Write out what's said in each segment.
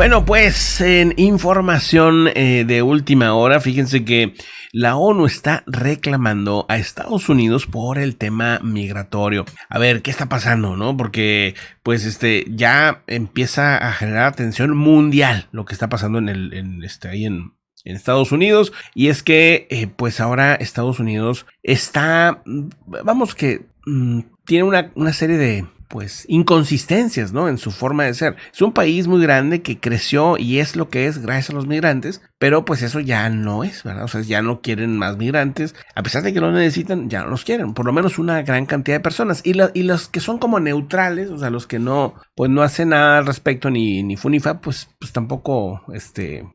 Bueno, pues en información de última hora, fíjense que la ONU está reclamando a Estados Unidos por el tema migratorio. A ver, ¿qué está pasando, no? Porque pues ya empieza a generar atención mundial lo que está pasando ahí en Estados Unidos, y es que pues ahora Estados Unidos está, vamos que tiene una serie de pues inconsistencias, ¿no? En su forma de ser. Es un país muy grande que creció y es lo que es gracias a los migrantes, pero pues eso ya no es, ¿verdad? O sea, ya no quieren más migrantes, a pesar de que lo necesitan, ya no los quieren, por lo menos una gran cantidad de personas. Y los que son como neutrales, o sea, los que no, pues no hacen nada al respecto, ni fu ni fa, pues tampoco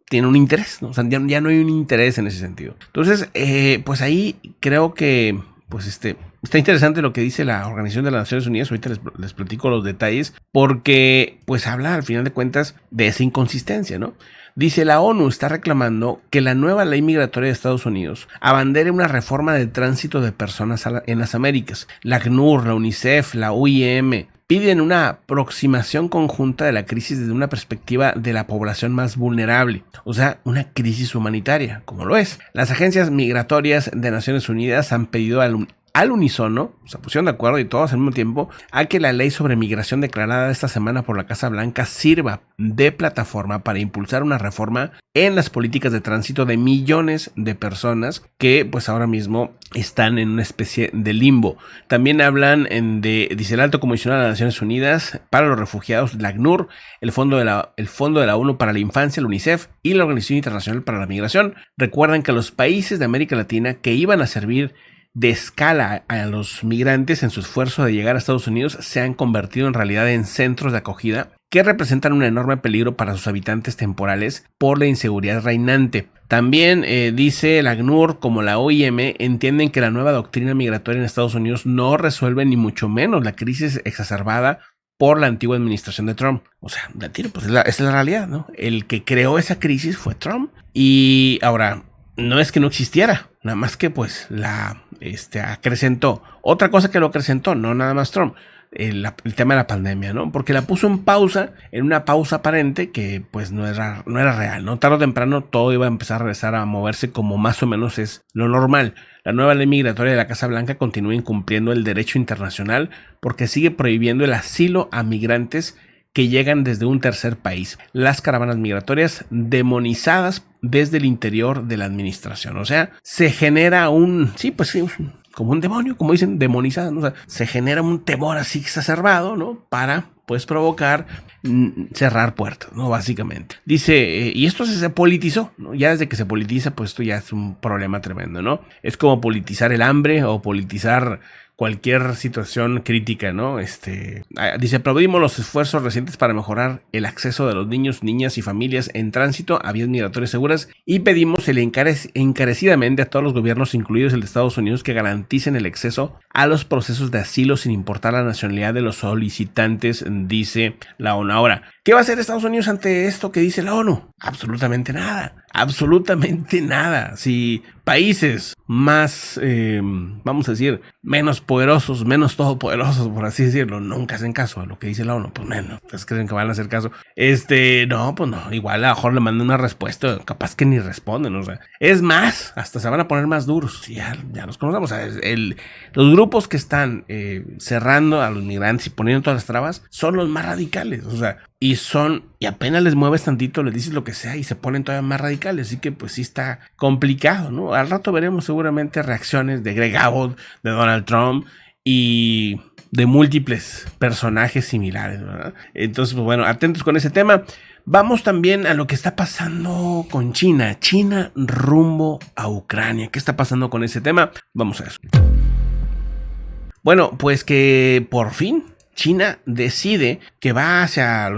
tienen un interés, ¿no? O sea, ya no hay un interés en ese sentido. Entonces, pues ahí creo que pues está interesante lo que dice la Organización de las Naciones Unidas. Ahorita les platico los detalles, porque pues habla al final de cuentas de esa inconsistencia, ¿no? Dice: la ONU está reclamando que la nueva ley migratoria de Estados Unidos abandere una reforma del tránsito de personas en las Américas. La ACNUR, la UNICEF, la OIM piden una aproximación conjunta de la crisis desde una perspectiva de la población más vulnerable, o sea, una crisis humanitaria, como lo es. Las agencias migratorias de Naciones Unidas han pedido al unísono, se pusieron de acuerdo y todos al mismo tiempo, a que la ley sobre migración declarada esta semana por la Casa Blanca sirva de plataforma para impulsar una reforma en las políticas de tránsito de millones de personas que pues ahora mismo están en una especie de limbo. También hablan dice el Alto Comisionado de las Naciones Unidas para los Refugiados, la ACNUR, el Fondo de la ONU para la Infancia, la UNICEF, y la Organización Internacional para la Migración. Recuerdan que los países de América Latina que iban a servir de escala a los migrantes en su esfuerzo de llegar a Estados Unidos se han convertido en realidad en centros de acogida que representan un enorme peligro para sus habitantes temporales por la inseguridad reinante. También dice la ACNUR como la OIM entienden que la nueva doctrina migratoria en Estados Unidos no resuelve ni mucho menos la crisis exacerbada por la antigua administración de Trump. O sea, pues esa es la realidad, ¿no? El que creó esa crisis fue Trump, y ahora no es que no existiera, nada más que pues la acrecentó. Otra cosa que lo acrecentó, no nada más Trump, el tema de la pandemia, ¿no? Porque la puso en una pausa aparente que pues no era real, ¿no? Tarde o temprano todo iba a empezar a regresar a moverse como más o menos es lo normal. La nueva ley migratoria de la Casa Blanca continúa incumpliendo el derecho internacional porque sigue prohibiendo el asilo a migrantes que llegan desde un tercer país. Las caravanas migratorias demonizadas desde el interior de la administración. O sea, se genera como un demonio, como dicen, demonizado, ¿no? O sea, se genera un temor así exacerbado, ¿no? Para pues provocar cerrar puertas, ¿no? Básicamente. Dice, y esto se politizó, ¿no? Ya desde que se politiza, pues esto ya es un problema tremendo, ¿no? Es como politizar el hambre o politizar cualquier situación crítica, ¿no? Dice: aplaudimos los esfuerzos recientes para mejorar el acceso de los niños, niñas y familias en tránsito a vías migratorias seguras, y pedimos encarecidamente a todos los gobiernos, incluidos el de Estados Unidos, que garanticen el acceso a los procesos de asilo sin importar la nacionalidad de los solicitantes, dice la ONU. Ahora, ¿qué va a hacer Estados Unidos ante esto que dice la ONU? Absolutamente nada. Absolutamente nada. Si países más, vamos a decir, menos poderosos, menos todopoderosos, por así decirlo, nunca hacen caso a lo que dice la ONU, pues menos, ¿ustedes creen que van a hacer caso? No, pues no, igual a lo mejor le mandan una respuesta, capaz que ni responden, o sea, es más, hasta se van a poner más duros. Ya los conocemos, o sea, los grupos que están cerrando a los migrantes y poniendo todas las trabas son los más radicales, o sea, y apenas les mueves tantito, les dices lo que sea y se ponen todavía más radicales. Así que pues sí está complicado, ¿no? Al rato veremos seguramente reacciones de Greg Abbott, de Donald Trump y de múltiples personajes similares, ¿verdad? Entonces, pues bueno, atentos con ese tema. Vamos también a lo que está pasando con China. China rumbo a Ucrania. ¿Qué está pasando con ese tema? Vamos a eso. Bueno, pues que por fin China decide que va hacia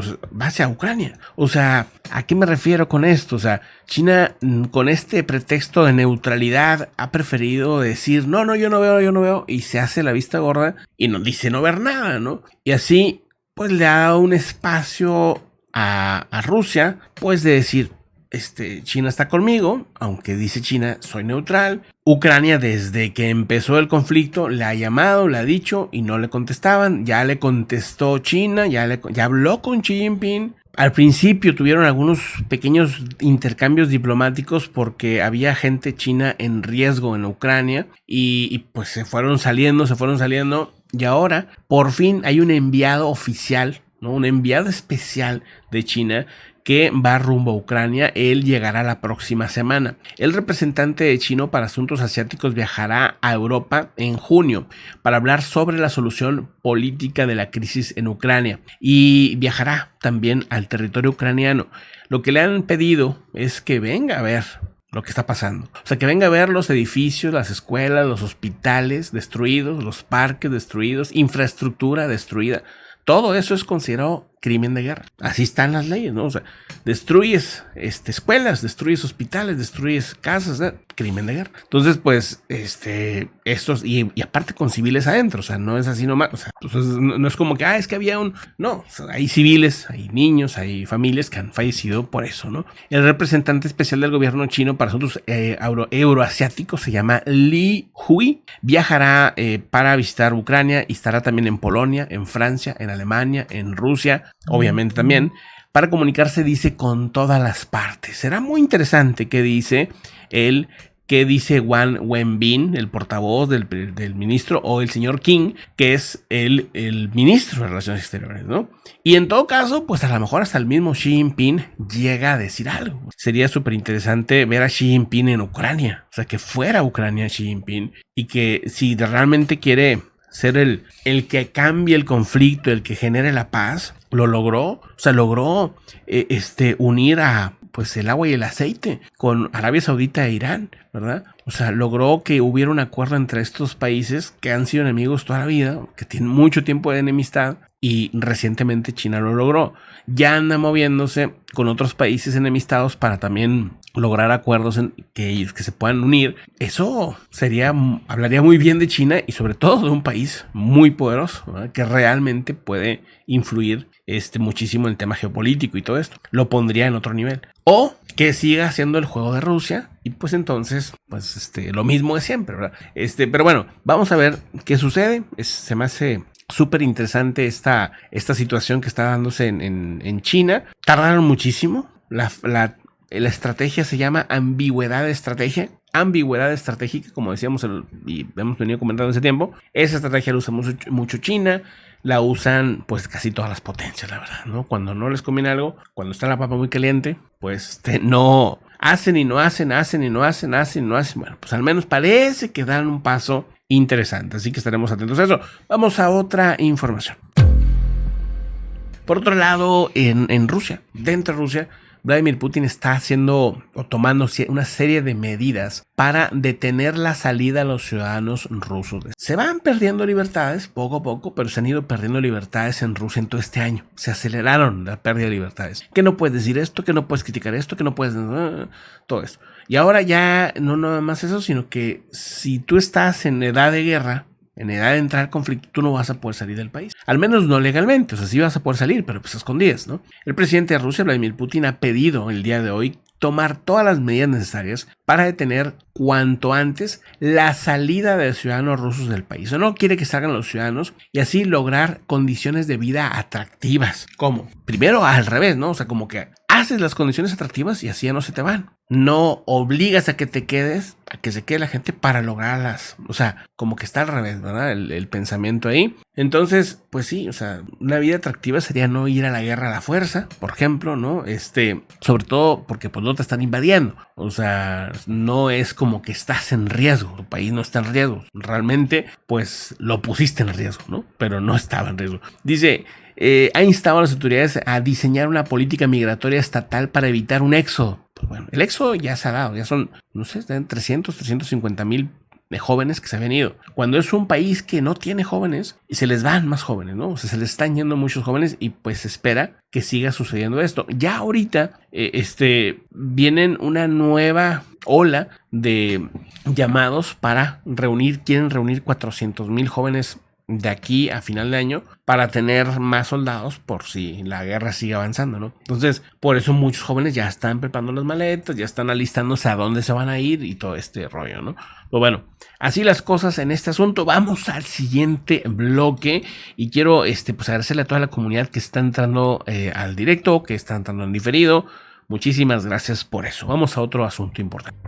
Ucrania. O sea, ¿a qué me refiero con esto? O sea, China con este pretexto de neutralidad ha preferido decir, no, yo no veo, y se hace la vista gorda y no dice no ver nada, ¿no? Y así, pues le ha dado un espacio a Rusia, pues de decir, China está conmigo, aunque dice China, soy neutral. Ucrania, desde que empezó el conflicto, le ha llamado, le ha dicho y no le contestaban. Ya le contestó China, ya habló con Xi Jinping Al principio tuvieron algunos pequeños intercambios diplomáticos porque había gente china en riesgo en Ucrania y pues se fueron saliendo y ahora por fin hay un enviado oficial, ¿no? Un enviado especial de China que va rumbo a Ucrania. Él llegará la próxima semana. El representante chino para asuntos asiáticos viajará a Europa en junio para hablar sobre la solución política de la crisis en Ucrania y viajará también al territorio ucraniano. Lo que le han pedido es que venga a ver lo que está pasando. O sea, que venga a ver los edificios, las escuelas, los hospitales destruidos, los parques destruidos, infraestructura destruida. Todo eso es considerado crimen de guerra. Así están las leyes, ¿no? O sea, destruyes escuelas, destruyes hospitales, destruyes casas, ¿no? Crimen de guerra. Entonces, pues, estos, y aparte con civiles adentro, o sea, no es así nomás, o sea, pues, no es como que, es que había no, o sea, hay civiles, hay niños, hay familias que han fallecido por eso, ¿no? El representante especial del gobierno chino para asuntos euroasiáticos se llama Li Hui, viajará para visitar Ucrania y estará también en Polonia, en Francia, en Alemania, en Rusia, obviamente también, para comunicarse, dice, con todas las partes. Será muy interesante qué dice él, qué dice Wang Wenbin, el portavoz del ministro, o el señor King, que es el ministro de Relaciones Exteriores, ¿no? Y en todo caso, pues a lo mejor hasta el mismo Xi Jinping llega a decir algo. Sería súper interesante ver a Xi Jinping en Ucrania, o sea, que fuera a Ucrania Xi Jinping, y que si realmente quiere ser el que cambie el conflicto, el que genere la paz, lo logró. O sea, logró unir a pues el agua y el aceite con Arabia Saudita e Irán, ¿verdad? O sea, logró que hubiera un acuerdo entre estos países que han sido enemigos toda la vida, que tienen mucho tiempo de enemistad, y recientemente China lo logró. Ya anda moviéndose con otros países enemistados para también lograr acuerdos que se puedan unir. Eso hablaría muy bien de China y sobre todo de un país muy poderoso, ¿verdad? Que realmente puede influir muchísimo en el tema geopolítico y todo esto. Lo pondría en otro nivel. O que siga haciendo el juego de Rusia y pues entonces, pues lo mismo de siempre, ¿verdad? Pero bueno, vamos a ver qué sucede. Se me hace súper interesante esta situación que está dándose en China. Tardaron muchísimo. La estrategia se llama ambigüedad estratégica, como decíamos y hemos venido comentando hace tiempo. Esa estrategia la usa mucho China, la usan pues casi todas las potencias, la verdad, ¿no? Cuando no les conviene algo, cuando está la papa muy caliente, pues no hacen y no hacen, hacen y no hacen, hacen y no hacen. Bueno, pues al menos parece que dan un paso interesante, así que estaremos atentos a eso. Vamos a otra información. Por otro lado, en Rusia, dentro de Rusia, Vladimir Putin está haciendo o tomando una serie de medidas para detener la salida a los ciudadanos rusos. Se van perdiendo libertades poco a poco, pero se han ido perdiendo libertades en Rusia en todo este año. Se aceleraron la pérdida de libertades. Que no puedes decir esto, que no puedes criticar esto, que no puedes... todo esto. Y ahora ya no nada más eso, sino que si tú estás en edad de guerra, en edad de entrar al conflicto, tú no vas a poder salir del país. Al menos no legalmente, o sea, sí vas a poder salir, pero pues a escondidas, ¿no? El presidente de Rusia, Vladimir Putin, ha pedido el día de hoy tomar todas las medidas necesarias para detener cuanto antes la salida de ciudadanos rusos del país. O no quiere que salgan los ciudadanos y así lograr condiciones de vida atractivas. ¿Cómo? Primero al revés, ¿no? O sea, como que haces las condiciones atractivas y así ya no se te van. No obligas a que te quedes, a que se quede la gente para lograrlas. O sea, como que está al revés, ¿verdad? El pensamiento ahí. Entonces, pues sí, o sea, una vida atractiva sería no ir a la guerra a la fuerza, por ejemplo, ¿no? Sobre todo porque pues no te están invadiendo. O sea, no es como que estás en riesgo. Tu país no está en riesgo. Realmente, pues lo pusiste en riesgo, ¿no? Pero no estaba en riesgo. Dice... ha instado a las autoridades a diseñar una política migratoria estatal para evitar un éxodo. Pues bueno, el éxodo ya se ha dado, ya son, no sé, 350,000 de jóvenes que se habían ido. Cuando es un país que no tiene jóvenes y se les van más jóvenes, ¿no? O sea, se les están yendo muchos jóvenes y pues se espera que siga sucediendo esto. Ya ahorita, vienen una nueva ola de llamados para quieren reunir 400,000 jóvenes de aquí a final de año para tener más soldados por si la guerra sigue avanzando, ¿no? Entonces, por eso muchos jóvenes ya están preparando las maletas, ya están alistándose a dónde se van a ir y todo este rollo, ¿no? Pues bueno, así las cosas en este asunto. Vamos al siguiente bloque y quiero pues agradecerle a toda la comunidad que está entrando al directo, que está entrando en diferido. Muchísimas gracias por eso. Vamos a otro asunto importante.